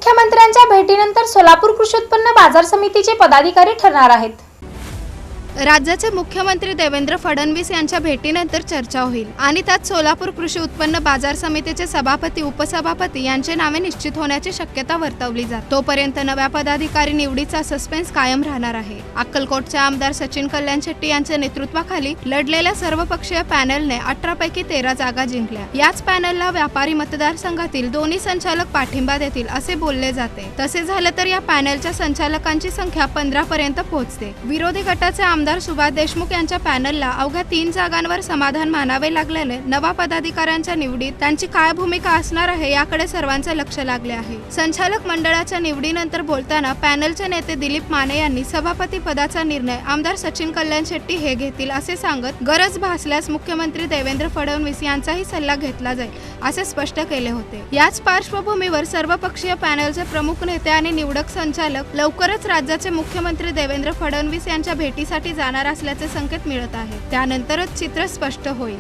मुख्यमंत्र्यांच्या भेटीनंतर सोलापूर कृषी उत्पन्न बाजार समितीचे पदाधिकारी ठरणार आहेत। राज्याचे मुख्यमंत्री देवेंद्र फडणवीस यांच्या भेटीनंतर चर्चा होईल आणि त्यात सोलापूर कृषी उत्पन्न बाजार समितीचे सभापती उपसभापती यांचे नावे निश्चित होण्याची शक्यता वर्तवली जाते। तोपर्यंत नव्या पदाधिकारी निवडीचा सस्पेन्स कायम राहणार आहे। अक्कलकोटचे आमदार सचिन कल्याण शेट्टी यांच्या नेतृत्वाखाली लढलेल्या सर्वपक्षीय पॅनलने 18 पैकी 13 जागा जिंकल्या। याच पॅनलला व्यापारी मतदारसंघातील दोन्ही संचालक पाठिंबा देतील असे बोलले जाते। तसे झाले तर या पॅनलच्या संचालकांची संख्या 15 पर्यंत पोहोचते। विरोधी गटाचे आमदार सुभाष देशमुख यांच्या पॅनलला अवघ्या 3 जागांवर समाधान मानावे लागलेले नवा पदाधिकाऱ्यांच्या निवडीत त्यांची काय भूमिका असणार आहे याकडे सर्वांचे लक्ष लागले आहे। संचालक मंडळाच्या निवडीनंतर बोलताना पॅनलचे नेते दिलीप माने यांनी सभापती पदाचा निर्णय आमदार सचिन कल्याण शेट्टी हे घेतील असे सांगत गरज भासल्यास मुख्यमंत्री देवेंद्र फडणवीस यांचाही सल्ला घेतला जाईल असे स्पष्ट केले होते। याच पार्श्वभूमीवर सर्वपक्षीय पॅनलचे प्रमुख नेते आणि निवडक संचालक लवकरच राज्याचे मुख्यमंत्री देवेंद्र फडणवीस यांच्या भेटीसाठी जाणार असल्याचे संकेत मिळत आहेत। त्यानंतरच चित्र स्पष्ट होईल।